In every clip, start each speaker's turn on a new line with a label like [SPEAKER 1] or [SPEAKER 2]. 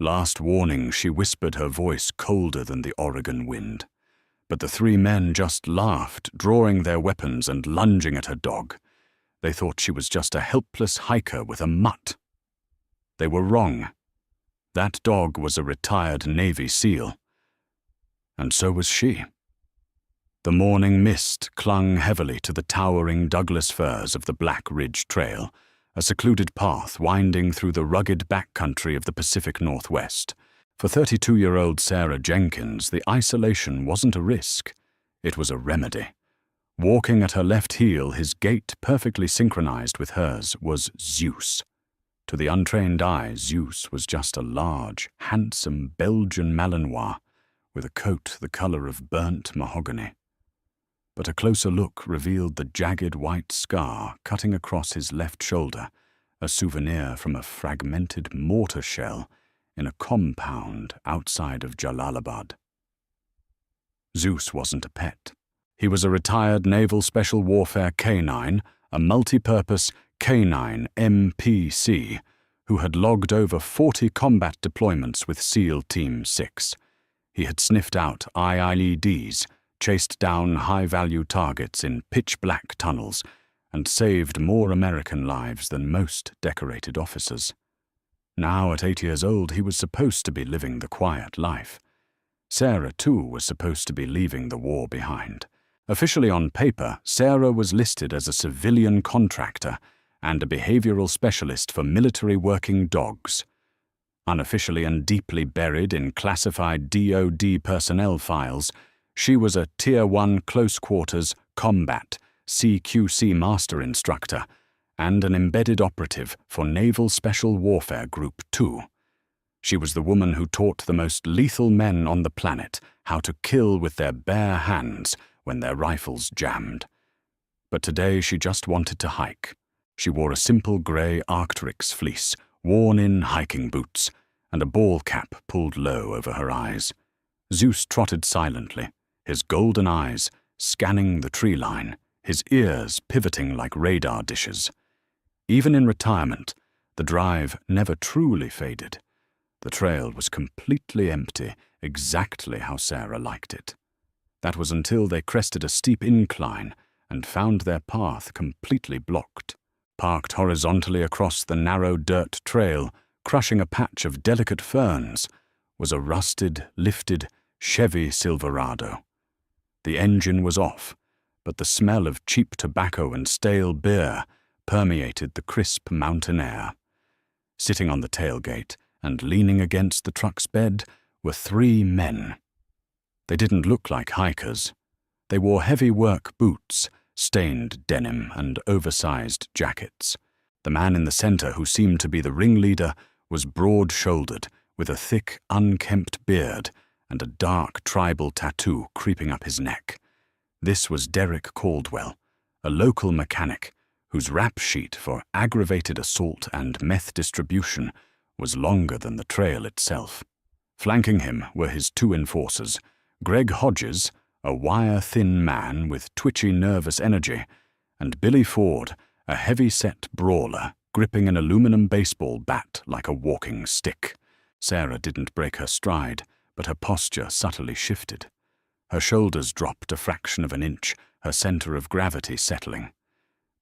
[SPEAKER 1] Last warning, she whispered, her voice colder than the Oregon wind. But the three men just laughed, drawing their weapons and lunging at her dog. They thought she was just a helpless hiker with a mutt. They were wrong. That dog was a retired Navy SEAL. And so was she. The morning mist clung heavily to the towering Douglas firs of the Black Ridge Trail, a secluded path winding through the rugged backcountry of the Pacific Northwest. For 32-year-old Sarah Jenkins, the isolation wasn't a risk. It was a remedy. Walking at her left heel, his gait perfectly synchronized with hers, was Zeus. To the untrained eye, Zeus was just a large, handsome Belgian Malinois with a coat the color of burnt mahogany. But a closer look revealed the jagged white scar cutting across his left shoulder, a souvenir from a fragmented mortar shell in a compound outside of Jalalabad. Zeus wasn't a pet. He was a retired Naval Special Warfare K-9, a multi-purpose K-9 MPC, who had logged over 40 combat deployments with SEAL Team 6. He had sniffed out IEDs, chased down high-value targets in pitch-black tunnels, and saved more American lives than most decorated officers. Now, at 8 years old, he was supposed to be living the quiet life. Sarah, too, was supposed to be leaving the war behind. Officially on paper, Sarah was listed as a civilian contractor and a behavioral specialist for military working dogs. Unofficially and deeply buried in classified DoD personnel files, she was a Tier 1 Close Quarters Combat CQC Master Instructor and an embedded operative for Naval Special Warfare Group 2. She was the woman who taught the most lethal men on the planet how to kill with their bare hands when their rifles jammed. But today she just wanted to hike. She wore a simple grey Arc'teryx fleece, worn-in hiking boots, and a ball cap pulled low over her eyes. Zeus trotted silently, his golden eyes scanning the tree line, his ears pivoting like radar dishes. Even in retirement, the drive never truly faded. The trail was completely empty, exactly how Sarah liked it. That was until they crested a steep incline and found their path completely blocked. Parked horizontally across the narrow dirt trail, crushing a patch of delicate ferns, was a rusted, lifted Chevy Silverado. The engine was off, but the smell of cheap tobacco and stale beer permeated the crisp mountain air. Sitting on the tailgate and leaning against the truck's bed were 3 men. They didn't look like hikers. They wore heavy work boots, stained denim, and oversized jackets. The man in the center, who seemed to be the ringleader, was broad-shouldered, with a thick, unkempt beard and a dark tribal tattoo creeping up his neck. This was Derek Caldwell, a local mechanic whose rap sheet for aggravated assault and meth distribution was longer than the trail itself. Flanking him were his 2 enforcers, Greg Hodges, a wire-thin man with twitchy, nervous energy, and Billy Ford, a heavy-set brawler gripping an aluminum baseball bat like a walking stick. Sarah didn't break her stride, but her posture subtly shifted. Her shoulders dropped a fraction of an inch, her center of gravity settling.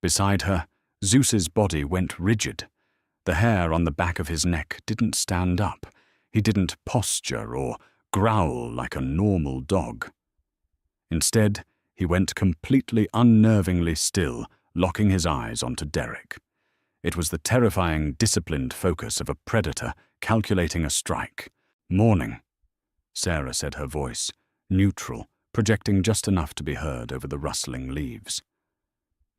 [SPEAKER 1] Beside her, Zeus's body went rigid. The hair on the back of his neck didn't stand up. He didn't posture or growl like a normal dog. Instead, he went completely unnervingly still, locking his eyes onto Derek. It was the terrifying, disciplined focus of a predator calculating a strike. "Morning," Sarah said, her voice neutral, projecting just enough to be heard over the rustling leaves.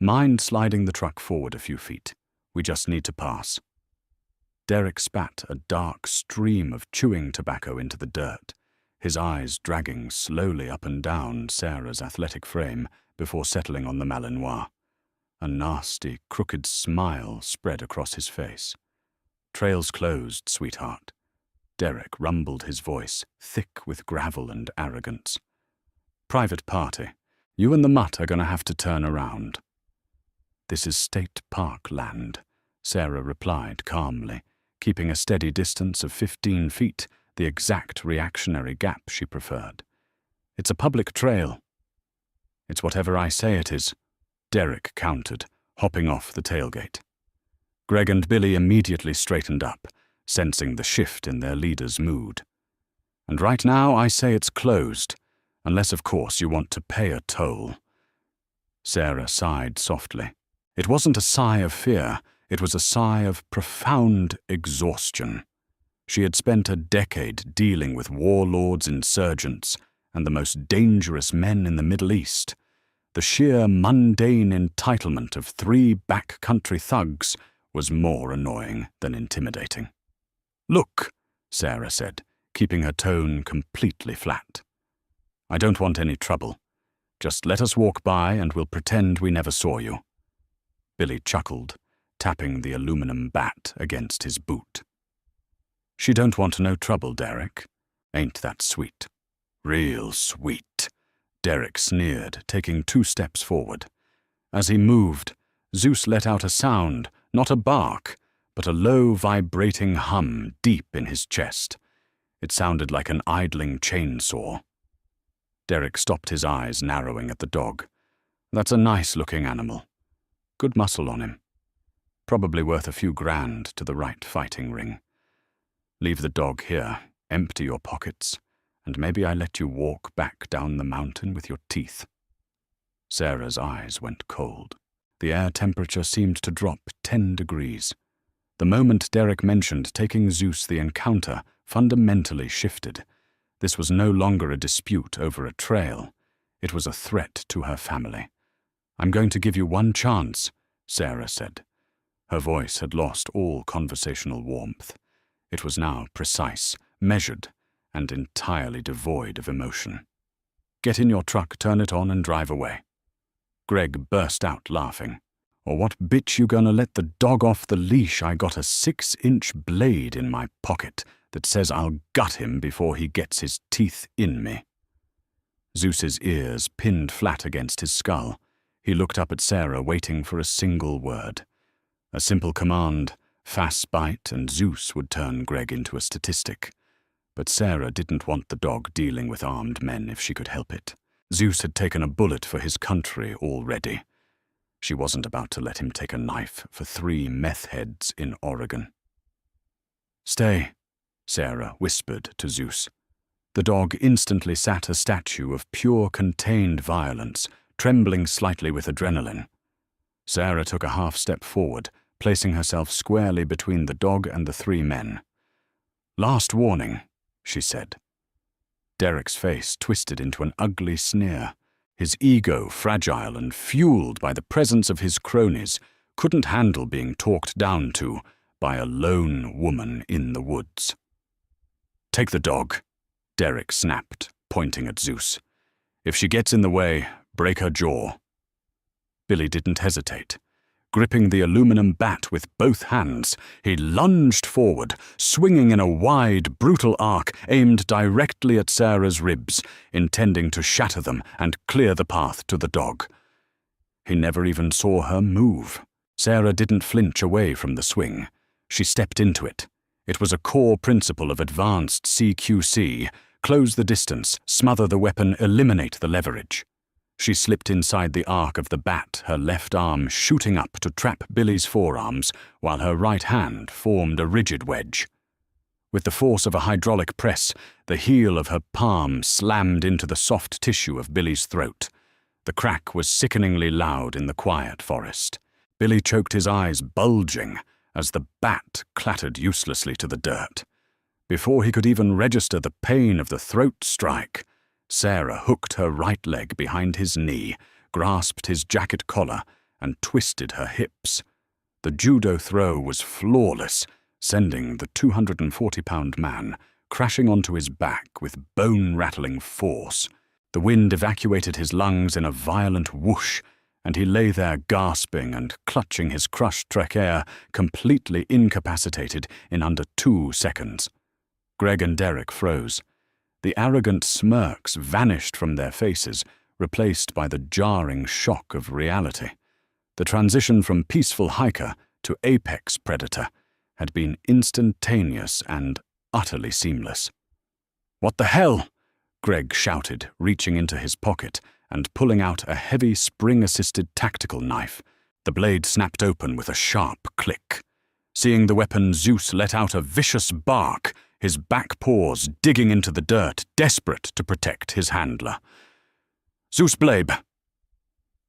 [SPEAKER 1] "Mind sliding the truck forward a few feet? We just need to pass." Derek spat a dark stream of chewing tobacco into the dirt, his eyes dragging slowly up and down Sarah's athletic frame before settling on the Malinois. A nasty, crooked smile spread across his face. "Trail's closed, sweetheart." Derek rumbled his voice, thick with gravel and arrogance. "Private party. You and the mutt are going to have to turn around." "This is state park land," Sarah replied calmly, keeping a steady distance of 15 feet, the exact reactionary gap she preferred. "It's a public trail." "It's whatever I say it is," Derek countered, hopping off the tailgate. Greg and Billy immediately straightened up, sensing the shift in their leader's mood. "And right now I say it's closed, unless of course you want to pay a toll." Sarah sighed softly. It wasn't a sigh of fear, it was a sigh of profound exhaustion. She had spent a decade dealing with warlords, insurgents, and the most dangerous men in the Middle East. The sheer mundane entitlement of 3 backcountry thugs was more annoying than intimidating. "Look," Sarah said, keeping her tone completely flat. "I don't want any trouble. Just let us walk by and we'll pretend we never saw you." Billy chuckled, tapping the aluminum bat against his boot. "She don't want no trouble, Derek. Ain't that sweet?" "Real sweet," Derek sneered, taking 2 steps forward. As he moved, Zeus let out a sound, not a bark, but a low, vibrating hum deep in his chest. It sounded like an idling chainsaw. Derek stopped, his eyes narrowing at the dog. "That's a nice-looking animal. Good muscle on him. Probably worth a few grand to the right fighting ring. Leave the dog here, empty your pockets, and maybe I let you walk back down the mountain with your teeth." Sarah's eyes went cold. The air temperature seemed to drop 10 degrees. The moment Derek mentioned taking Zeus, the encounter fundamentally shifted. This was no longer a dispute over a trail. It was a threat to her family. "I'm going to give you one chance," Sarah said. Her voice had lost all conversational warmth. It was now precise, measured, and entirely devoid of emotion. "Get in your truck, turn it on, and drive away." Greg burst out laughing. "Or what bitch you gonna let the dog off the leash? I got a 6-inch blade in my pocket that says I'll gut him before he gets his teeth in me." Zeus's ears pinned flat against his skull. He looked up at Sarah, waiting for a single word. A simple command, fast bite, and Zeus would turn Greg into a statistic. But Sarah didn't want the dog dealing with armed men if she could help it. Zeus had taken a bullet for his country already. She wasn't about to let him take a knife for 3 meth heads in Oregon. "Stay," Sarah whispered to Zeus. The dog instantly sat a statue of pure contained violence, trembling slightly with adrenaline. Sarah took a half-step forward, placing herself squarely between the dog and the 3 men. "Last warning," she said. Derek's face twisted into an ugly sneer. His ego, fragile and fueled by the presence of his cronies, couldn't handle being talked down to by a lone woman in the woods. "Take the dog," Derek snapped, pointing at Zeus. "If she gets in the way, break her jaw." Billy didn't hesitate. Gripping the aluminum bat with both hands, he lunged forward, swinging in a wide, brutal arc aimed directly at Sarah's ribs, intending to shatter them and clear the path to the dog. He never even saw her move. Sarah didn't flinch away from the swing. She stepped into it. It was a core principle of advanced CQC: close the distance, smother the weapon, eliminate the leverage. She slipped inside the arc of the bat, her left arm shooting up to trap Billy's forearms, while her right hand formed a rigid wedge. With the force of a hydraulic press, the heel of her palm slammed into the soft tissue of Billy's throat. The crack was sickeningly loud in the quiet forest. Billy choked, his eyes bulging, as the bat clattered uselessly to the dirt. Before he could even register the pain of the throat strike, Sarah hooked her right leg behind his knee, grasped his jacket collar, and twisted her hips. The judo throw was flawless, sending the 240-pound man crashing onto his back with bone-rattling force. The wind evacuated his lungs in a violent whoosh, and he lay there gasping and clutching his crushed trachea, completely incapacitated in under 2 seconds. Greg and Derek froze. The arrogant smirks vanished from their faces, replaced by the jarring shock of reality. The transition from peaceful hiker to apex predator had been instantaneous and utterly seamless. "What the hell?" Greg shouted, reaching into his pocket and pulling out a heavy spring-assisted tactical knife. The blade snapped open with a sharp click. Seeing the weapon, Zeus let out a vicious bark, his back paws digging into the dirt, desperate to protect his handler. "Zeus Blabe!"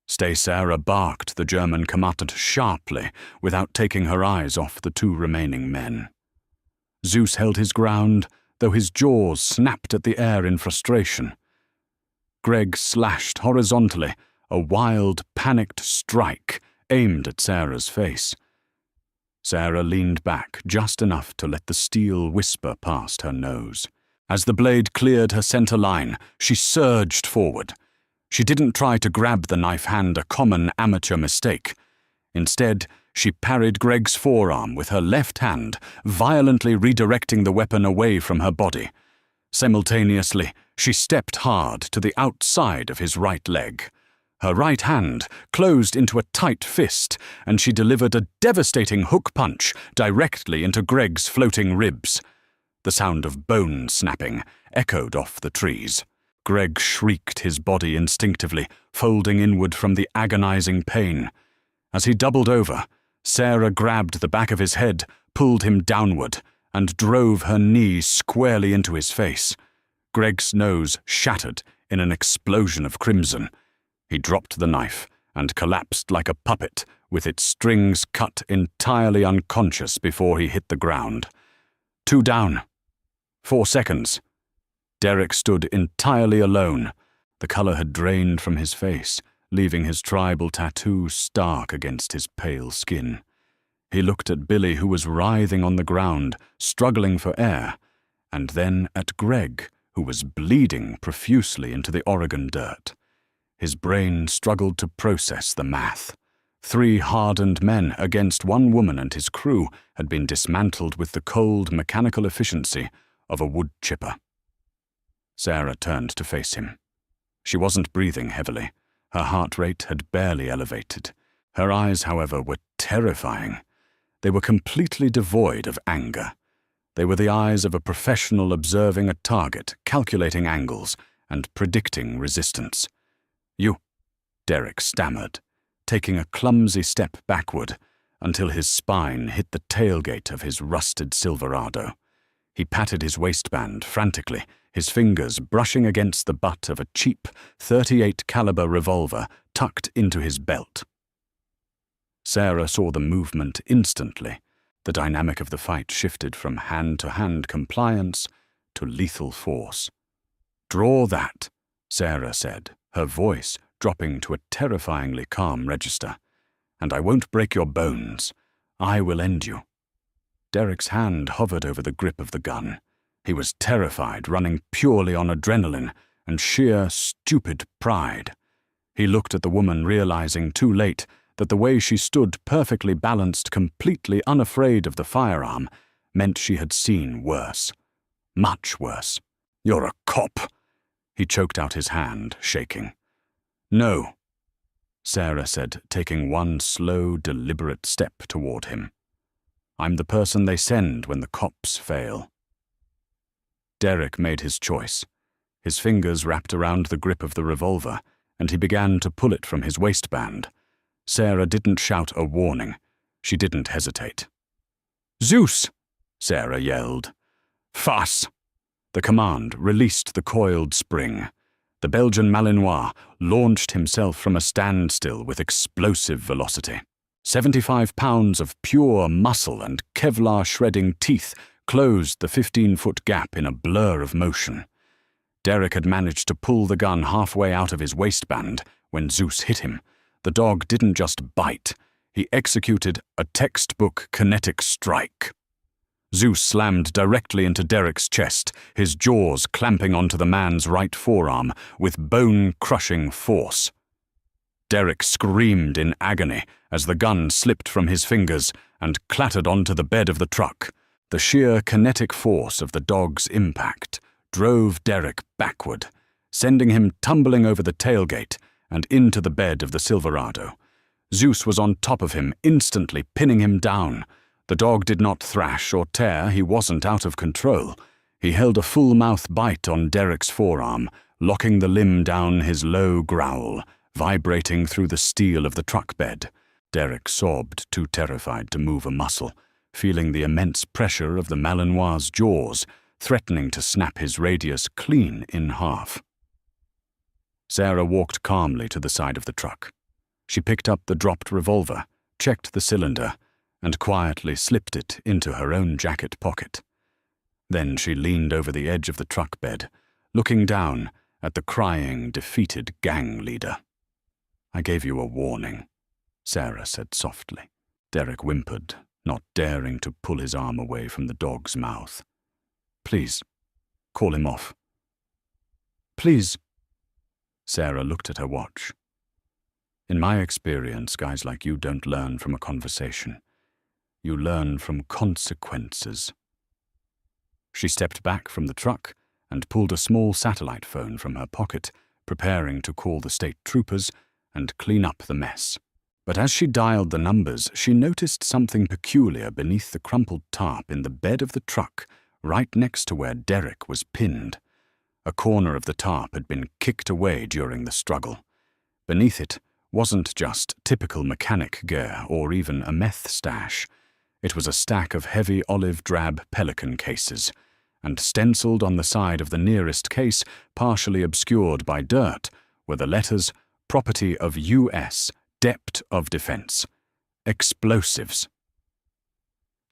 [SPEAKER 1] Stay Sarah barked the German combatant sharply, without taking her eyes off the two remaining men. Zeus held his ground, though his jaws snapped at the air in frustration. Greg slashed horizontally, a wild, panicked strike aimed at Sarah's face. Sarah leaned back just enough to let the steel whisper past her nose. As the blade cleared her center line, she surged forward. She didn't try to grab the knife hand, a common amateur mistake. Instead, she parried Greg's forearm with her left hand, violently redirecting the weapon away from her body. Simultaneously, she stepped hard to the outside of his right leg. Her right hand closed into a tight fist, and she delivered a devastating hook punch directly into Greg's floating ribs. The sound of bone snapping echoed off the trees. Greg shrieked, his body instinctively folding inward from the agonizing pain. As he doubled over, Sarah grabbed the back of his head, pulled him downward, and drove her knee squarely into his face. Greg's nose shattered in an explosion of crimson. He dropped the knife and collapsed like a puppet, with its strings cut, entirely unconscious before he hit the ground. 2 down. 4 seconds. Derek stood entirely alone. The color had drained from his face, leaving his tribal tattoo stark against his pale skin. He looked at Billy, who was writhing on the ground, struggling for air, and then at Greg, who was bleeding profusely into the Oregon dirt. His brain struggled to process the math. 3 hardened men against 1 woman and his crew had been dismantled with the cold mechanical efficiency of a wood chipper. Sarah turned to face him. She wasn't breathing heavily. Her heart rate had barely elevated. Her eyes, however, were terrifying. They were completely devoid of anger. They were the eyes of a professional observing a target, calculating angles, and predicting resistance. "You," Derek stammered, taking a clumsy step backward until his spine hit the tailgate of his rusted Silverado. He patted his waistband frantically, his fingers brushing against the butt of a cheap .38 caliber revolver tucked into his belt. Sarah saw the movement instantly. The dynamic of the fight shifted from hand-to-hand compliance to lethal force. "Draw that," Sarah said, her voice dropping to a terrifyingly calm register. "And I won't break your bones. I will end you." Derek's hand hovered over the grip of the gun. He was terrified, running purely on adrenaline and sheer, stupid pride. He looked at the woman, realizing too late that the way she stood, perfectly balanced, completely unafraid of the firearm, meant she had seen worse. Much worse. "You're a cop," he choked out, his hand shaking. "No," Sarah said, taking 1 slow, deliberate step toward him. "I'm the person they send when the cops fail." Derek made his choice. His fingers wrapped around the grip of the revolver, and he began to pull it from his waistband. Sarah didn't shout a warning. She didn't hesitate. "Zeus!" Sarah yelled. "Fass!" The command released the coiled spring. The Belgian Malinois launched himself from a standstill with explosive velocity. 75 pounds of pure muscle and Kevlar-shredding teeth closed the 15-foot gap in a blur of motion. Derek had managed to pull the gun halfway out of his waistband when Zeus hit him. The dog didn't just bite. He executed a textbook kinetic strike. Zeus slammed directly into Derek's chest, his jaws clamping onto the man's right forearm with bone-crushing force. Derek screamed in agony as the gun slipped from his fingers and clattered onto the bed of the truck. The sheer kinetic force of the dog's impact drove Derek backward, sending him tumbling over the tailgate and into the bed of the Silverado. Zeus was on top of him, instantly pinning him down. The dog did not thrash or tear. He wasn't out of control. He held a full-mouth bite on Derek's forearm, locking the limb down his low growl, vibrating through the steel of the truck bed. Derek sobbed, too terrified to move a muscle, feeling the immense pressure of the Malinois' jaws, threatening to snap his radius clean in half. Sarah walked calmly to the side of the truck. She picked up the dropped revolver, checked the cylinder, and quietly slipped it into her own jacket pocket. Then she leaned over the edge of the truck bed, looking down at the crying, defeated gang leader. "I gave you a warning," Sarah said softly. Derek whimpered, not daring to pull his arm away from the dog's mouth. "Please, call him off." "Please." Sarah looked at her watch. "In my experience, guys like you don't learn from a conversation. You learn from consequences." She stepped back from the truck and pulled a small satellite phone from her pocket, preparing to call the state troopers and clean up the mess. But as she dialed the numbers, she noticed something peculiar beneath the crumpled tarp in the bed of the truck, right next to where Derek was pinned. A corner of the tarp had been kicked away during the struggle. Beneath it wasn't just typical mechanic gear or even a meth stash. It was a stack of heavy olive-drab Pelican cases, and stenciled on the side of the nearest case, partially obscured by dirt, were the letters "Property of U.S. Depth of Defense. Explosives."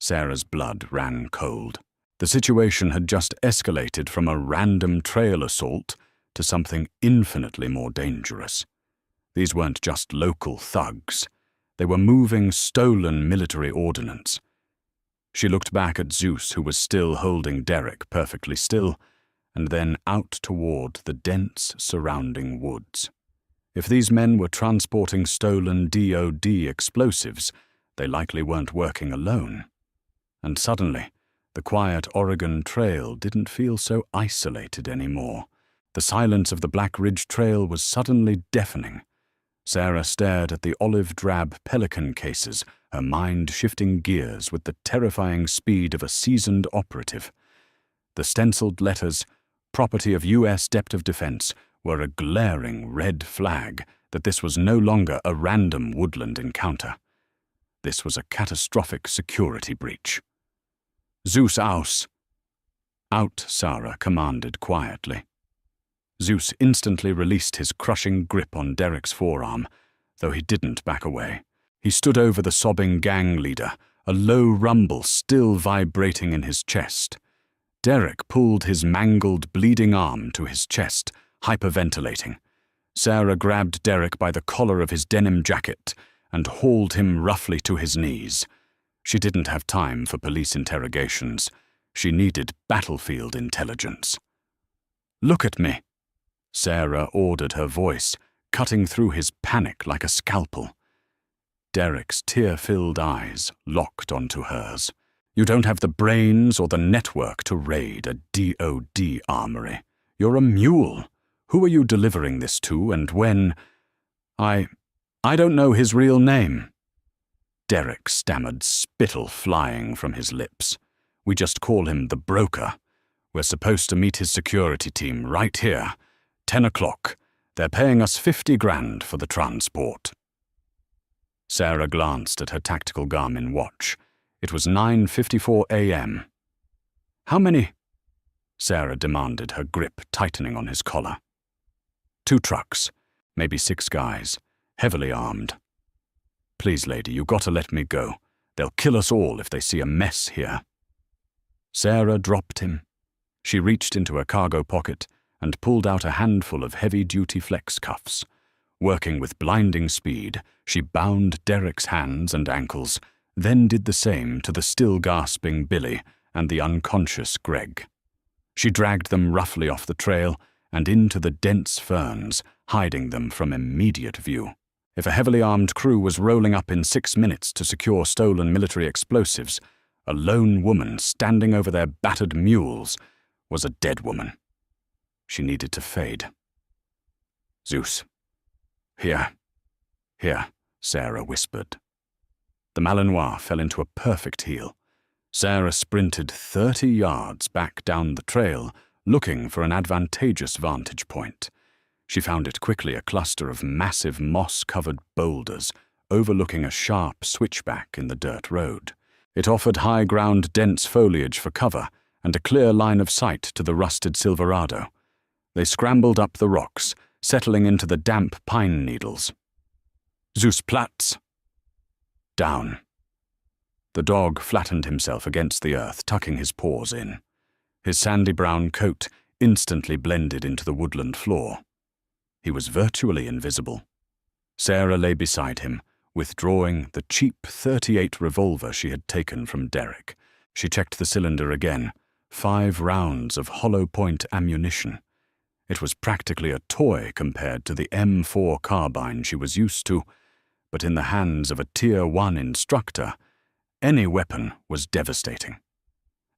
[SPEAKER 1] Sarah's blood ran cold. The situation had just escalated from a random trail assault to something infinitely more dangerous. These weren't just local thugs. They were moving stolen military ordnance. She looked back at Zeus, who was still holding Derek perfectly still, and then out toward the dense surrounding woods. If these men were transporting stolen DOD explosives, they likely weren't working alone. And suddenly, the quiet Oregon Trail didn't feel so isolated anymore. The silence of the Black Ridge Trail was suddenly deafening. Sarah stared at the olive-drab Pelican cases, her mind shifting gears with the terrifying speed of a seasoned operative. The stenciled letters, "Property of U.S. Depth of Defense," were a glaring red flag that this was no longer a random woodland encounter. This was a catastrophic security breach. "Zeus aus!" "Out," Sarah commanded quietly. Zeus instantly released his crushing grip on Derek's forearm, though he didn't back away. He stood over the sobbing gang leader, a low rumble still vibrating in his chest. Derek pulled his mangled, bleeding arm to his chest, hyperventilating. Sarah grabbed Derek by the collar of his denim jacket and hauled him roughly to his knees. She didn't have time for police interrogations. She needed battlefield intelligence. "Look at me," Sarah ordered, her voice cutting through his panic like a scalpel. Derek's tear-filled eyes locked onto hers. "You don't have the brains or the network to raid a DOD armory. You're a mule. Who are you delivering this to, and when?" I don't know his real name." Derek stammered, spittle flying from his lips. "We just call him the broker. We're supposed to meet his security team right here. 10 o'clock. They're paying us 50 grand for the transport." Sarah glanced at her tactical Garmin watch. It was 9:54 a.m. "How many?" Sarah demanded, her grip tightening on his collar. 2 trucks, maybe 6 guys, heavily armed. "Please, lady, you gotta let me go. They'll kill us all if they see a mess here." Sarah dropped him. She reached into her cargo pocket and pulled out a handful of heavy-duty flex cuffs. Working with blinding speed, she bound Derek's hands and ankles, then did the same to the still gasping Billy and the unconscious Greg. She dragged them roughly off the trail and into the dense ferns, hiding them from immediate view. If a heavily armed crew was rolling up in 6 minutes to secure stolen military explosives, a lone woman standing over their battered mules was a dead woman. She needed to fade. "Zeus. Here," Sarah whispered. The Malinois fell into a perfect heel. Sarah sprinted 30 yards back down the trail, looking for an advantageous vantage point. She found it quickly a cluster of massive moss-covered boulders overlooking a sharp switchback in the dirt road. It offered high-ground dense foliage for cover and a clear line of sight to the rusted Silverado. They scrambled up the rocks, settling into the damp pine needles. Zeus Platz! Down. The dog flattened himself against the earth, tucking his paws in. His sandy-brown coat instantly blended into the woodland floor. He was virtually invisible. Sarah lay beside him, withdrawing the cheap .38 revolver she had taken from Derek. She checked the cylinder again. 5 rounds of hollow-point ammunition. It was practically a toy compared to the M4 carbine she was used to, but in the hands of a Tier 1 instructor, any weapon was devastating.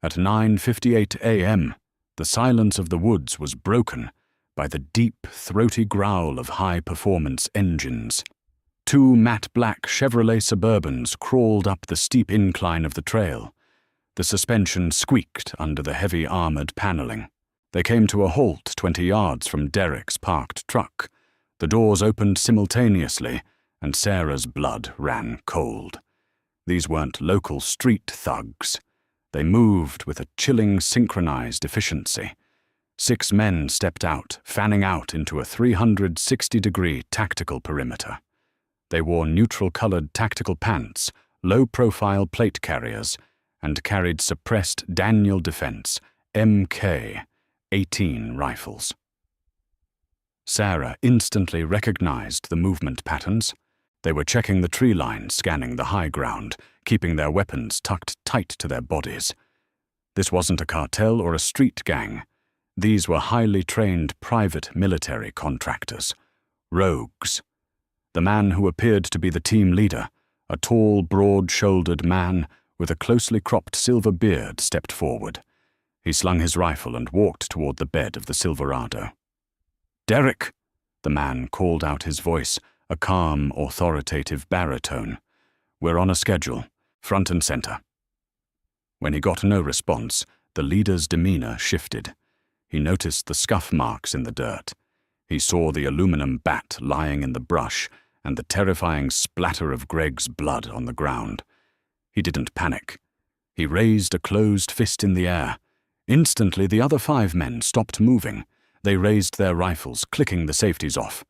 [SPEAKER 1] At 9:58 a.m., the silence of the woods was broken by the deep, throaty growl of high-performance engines. 2 matte black Chevrolet Suburbans crawled up the steep incline of the trail. The suspension squeaked under the heavy armored paneling. They came to a halt 20 yards from Derek's parked truck. The doors opened simultaneously, and Sarah's blood ran cold. These weren't local street thugs. They moved with a chilling synchronized efficiency. 6 men stepped out, fanning out into a 360-degree tactical perimeter. They wore neutral-colored tactical pants, low-profile plate carriers, and carried suppressed Daniel Defense MK-18 rifles. Sarah instantly recognized the movement patterns. They were checking the tree line, scanning the high ground, keeping their weapons tucked tight to their bodies. This wasn't a cartel or a street gang. These were highly trained private military contractors, rogues. The man who appeared to be the team leader, a tall, broad-shouldered man with a closely cropped silver beard, stepped forward. He slung his rifle and walked toward the bed of the Silverado. "Derek!" The man called out, his voice a calm, authoritative baritone. "We're on a schedule, front and center." When he got no response, the leader's demeanor shifted. He noticed the scuff marks in the dirt. He saw the aluminum bat lying in the brush and the terrifying splatter of Greg's blood on the ground. He didn't panic. He raised a closed fist in the air. Instantly, the other 5 men stopped moving. They raised their rifles, clicking the safeties off.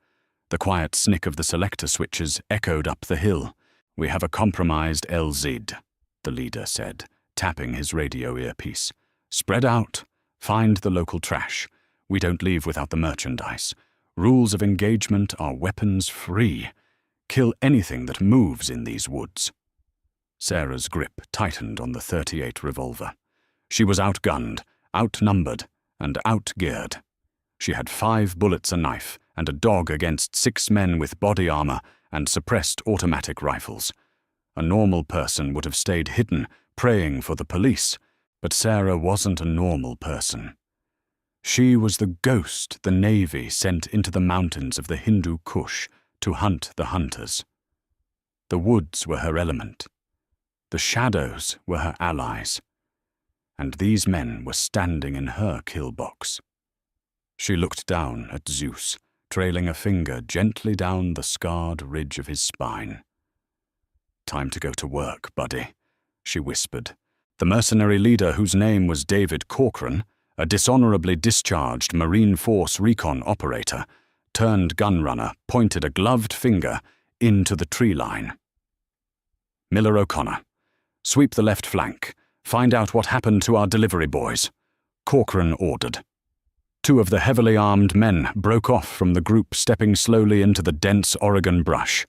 [SPEAKER 1] The quiet snick of the selector switches echoed up the hill. "We have a compromised LZ," the leader said, tapping his radio earpiece. "Spread out. Find the local trash. We don't leave without the merchandise. Rules of engagement are weapons free. Kill anything that moves in these woods." Sarah's grip tightened on the .38 revolver. She was outgunned, outnumbered, and outgeared. She had 5 bullets a knife and a dog against 6 men with body armor and suppressed automatic rifles. A normal person would have stayed hidden, praying for the police, but Sarah wasn't a normal person. She was the ghost the Navy sent into the mountains of the Hindu Kush to hunt the hunters. The woods were her element. The shadows were her allies. And these men were standing in her kill box. She looked down at Zeus, trailing a finger gently down the scarred ridge of his spine. "Time to go to work, buddy," she whispered. The mercenary leader, whose name was David Corcoran, a dishonorably discharged Marine Force recon operator, turned gunrunner, pointed a gloved finger into the tree line. "Miller O'Connor, sweep the left flank. Find out what happened to our delivery boys," Corcoran ordered. 2 of the heavily armed men broke off from the group, stepping slowly into the dense Oregon brush.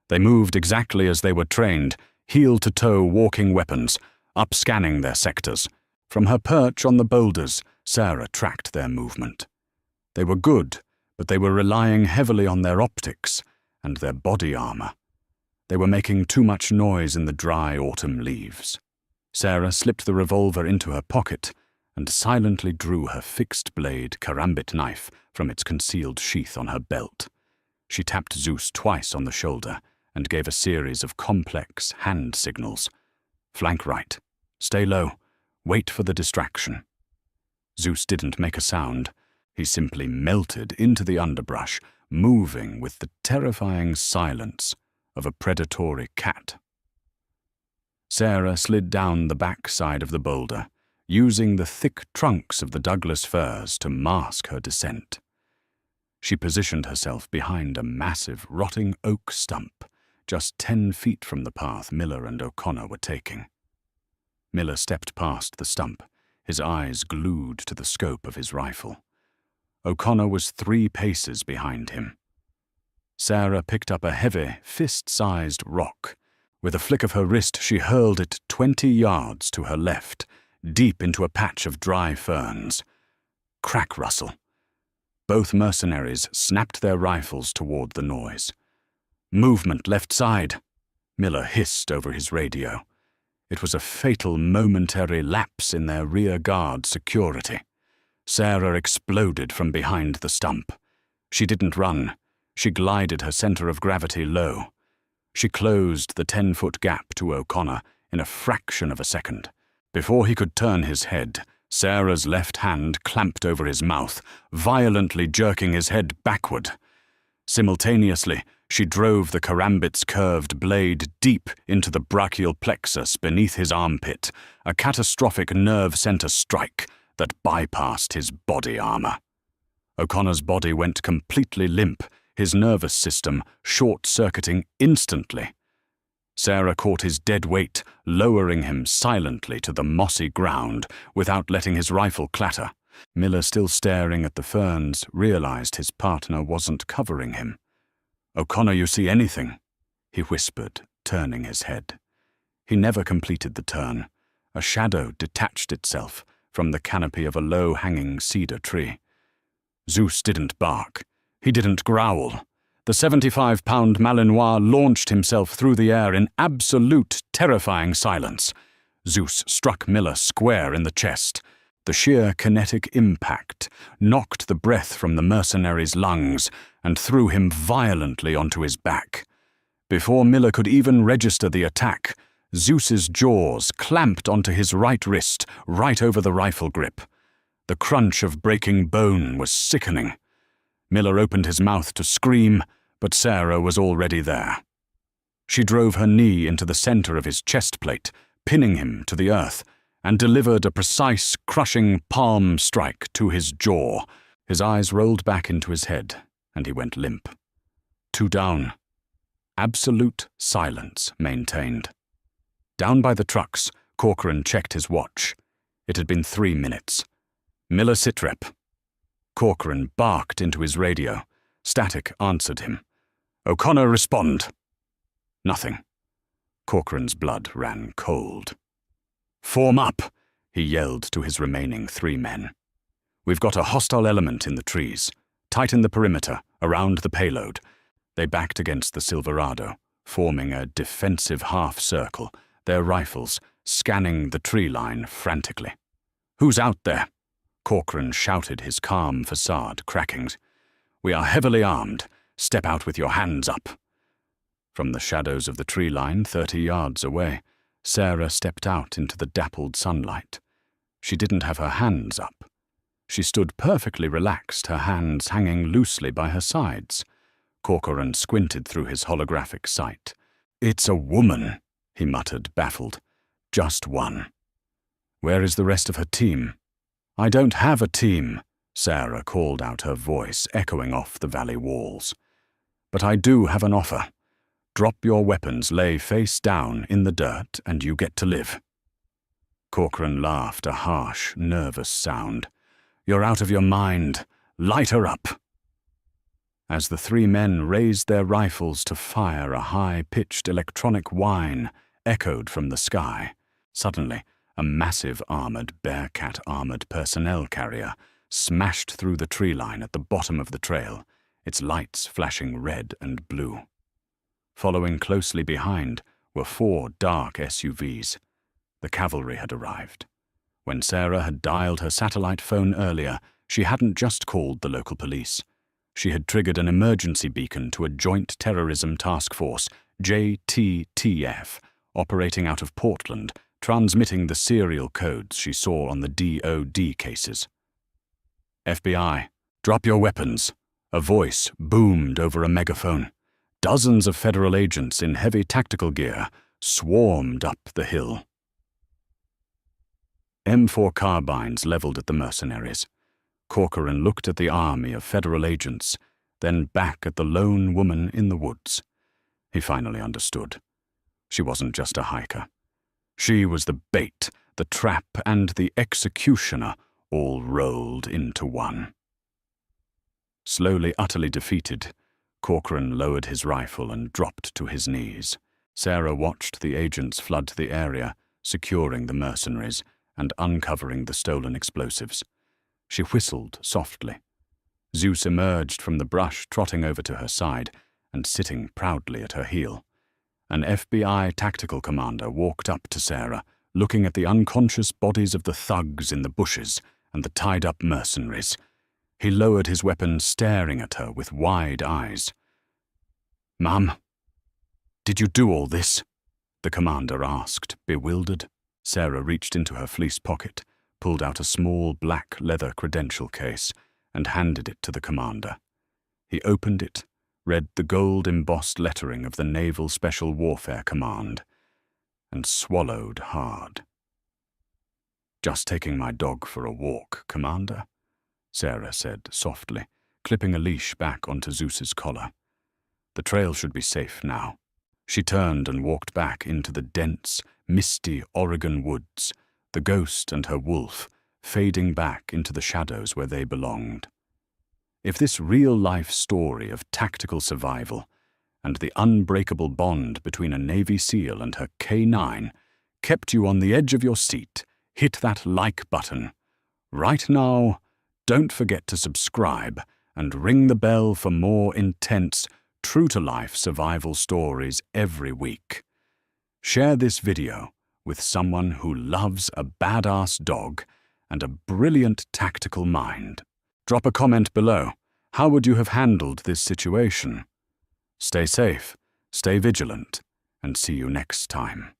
[SPEAKER 1] They moved exactly as they were trained, heel-to-toe walking weapons, up-scanning their sectors. From her perch on the boulders, Sarah tracked their movement. They were good, but they were relying heavily on their optics and their body armor. They were making too much noise in the dry autumn leaves. Sarah slipped the revolver into her pocket and silently drew her fixed-blade karambit knife from its concealed sheath on her belt. She tapped Zeus twice on the shoulder and gave a series of complex hand signals. Flank right. Stay low. Wait for the distraction. Zeus didn't make a sound. He simply melted into the underbrush, moving with the terrifying silence of a predatory cat. Sarah slid down the back side of the boulder, using the thick trunks of the Douglas firs to mask her descent. She positioned herself behind a massive, rotting oak stump, just 10 feet from the path Miller and O'Connor were taking. Miller stepped past the stump, his eyes glued to the scope of his rifle. O'Connor was 3 paces behind him. Sarah picked up a heavy, fist-sized rock. With a flick of her wrist, she hurled it 20 yards to her left, deep into a patch of dry ferns. Crack rustle. Both mercenaries snapped their rifles toward the noise. Movement left side, Miller hissed over his radio. It was a fatal momentary lapse in their rear guard security. Sarah exploded from behind the stump. She didn't run. She glided her center of gravity low. She closed the 10-foot gap to O'Connor in a fraction of a second. Before he could turn his head, Sarah's left hand clamped over his mouth, violently jerking his head backward. Simultaneously, she drove the karambit's curved blade deep into the brachial plexus beneath his armpit, a catastrophic nerve center strike that bypassed his body armor. O'Connor's body went completely limp, his nervous system short-circuiting instantly. Sarah caught his dead weight, lowering him silently to the mossy ground without letting his rifle clatter. Miller, still staring at the ferns, realized his partner wasn't covering him. "O'Connor, you see anything?" he whispered, turning his head. He never completed the turn. A shadow detached itself from the canopy of a low-hanging cedar tree. Zeus didn't bark. He didn't growl. The 75-pound Malinois launched himself through the air in absolute, terrifying silence. Zeus struck Miller square in the chest. The sheer kinetic impact knocked the breath from the mercenary's lungs and threw him violently onto his back. Before Miller could even register the attack, Zeus's jaws clamped onto his right wrist, right over the rifle grip. The crunch of breaking bone was sickening. Miller opened his mouth to scream, but Sarah was already there. She drove her knee into the center of his chest plate, pinning him to the earth, and delivered a precise, crushing palm strike to his jaw. His eyes rolled back into his head, and he went limp. 2 down. Absolute silence maintained. Down by the trucks, Corcoran checked his watch. It had been 3 minutes. "Miller sitrep." Corcoran barked into his radio. Static answered him. "O'Connor, respond." Nothing. Corcoran's blood ran cold. "Form up," he yelled to his remaining 3 men. "We've got a hostile element in the trees. Tighten the perimeter, around the payload." They backed against the Silverado, forming a defensive half-circle, their rifles scanning the tree line frantically. "Who's out there?" Corcoran shouted, his calm facade cracking. "We are heavily armed. Step out with your hands up." From the shadows of the tree line 30 yards away, Sarah stepped out into the dappled sunlight. She didn't have her hands up. She stood perfectly relaxed, her hands hanging loosely by her sides. Corcoran squinted through his holographic sight. "It's a woman," he muttered, baffled. "Just one." "Where is the rest of her team?" "I don't have a team," Sarah called out, her voice echoing off the valley walls. "But I do have an offer. Drop your weapons, lay face down in the dirt, and you get to live." Corcoran laughed, a harsh, nervous sound. "You're out of your mind. Light her up." As the 3 men raised their rifles to fire, a high-pitched electronic whine echoed from the sky. Suddenly, a massive Bearcat-armored personnel carrier smashed through the tree line at the bottom of the trail, its lights flashing red and blue. Following closely behind were 4 dark SUVs. The cavalry had arrived. When Sarah had dialed her satellite phone earlier, she hadn't just called the local police. She had triggered an emergency beacon to a joint terrorism task force JTTF, operating out of Portland, transmitting the serial codes she saw on the DOD cases. FBI, drop your weapons. A voice boomed over a megaphone. Dozens of federal agents in heavy tactical gear swarmed up the hill. M4 carbines leveled at the mercenaries. Corcoran looked at the army of federal agents, then back at the lone woman in the woods. He finally understood. She wasn't just a hiker. She was the bait, the trap, and the executioner, all rolled into one. Slowly, utterly defeated, Corcoran lowered his rifle and dropped to his knees. Sarah watched the agents flood the area, securing the mercenaries and uncovering the stolen explosives. She whistled softly. Zeus emerged from the brush, trotting over to her side and sitting proudly at her heel. An FBI tactical commander walked up to Sarah, looking at the unconscious bodies of the thugs in the bushes and the tied-up mercenaries. He lowered his weapon, staring at her with wide eyes. "Ma'am, did you do all this?" the commander asked, bewildered. Sarah reached into her fleece pocket, pulled out a small black leather credential case, and handed it to the commander. He opened it, read the gold-embossed lettering of the Naval Special Warfare Command, and swallowed hard. "Just taking my dog for a walk, Commander," Sarah said softly, clipping a leash back onto Zeus's collar. "The trail should be safe now." She turned and walked back into the dense, misty Oregon woods, the ghost and her wolf fading back into the shadows where they belonged. If this real-life story of tactical survival and the unbreakable bond between a Navy SEAL and her K9 kept you on the edge of your seat, hit that like button. Right now, don't forget to subscribe and ring the bell for more intense, true-to-life survival stories every week. Share this video with someone who loves a badass dog and a brilliant tactical mind. Drop a comment below. How would you have handled this situation? Stay safe, stay vigilant, and see you next time.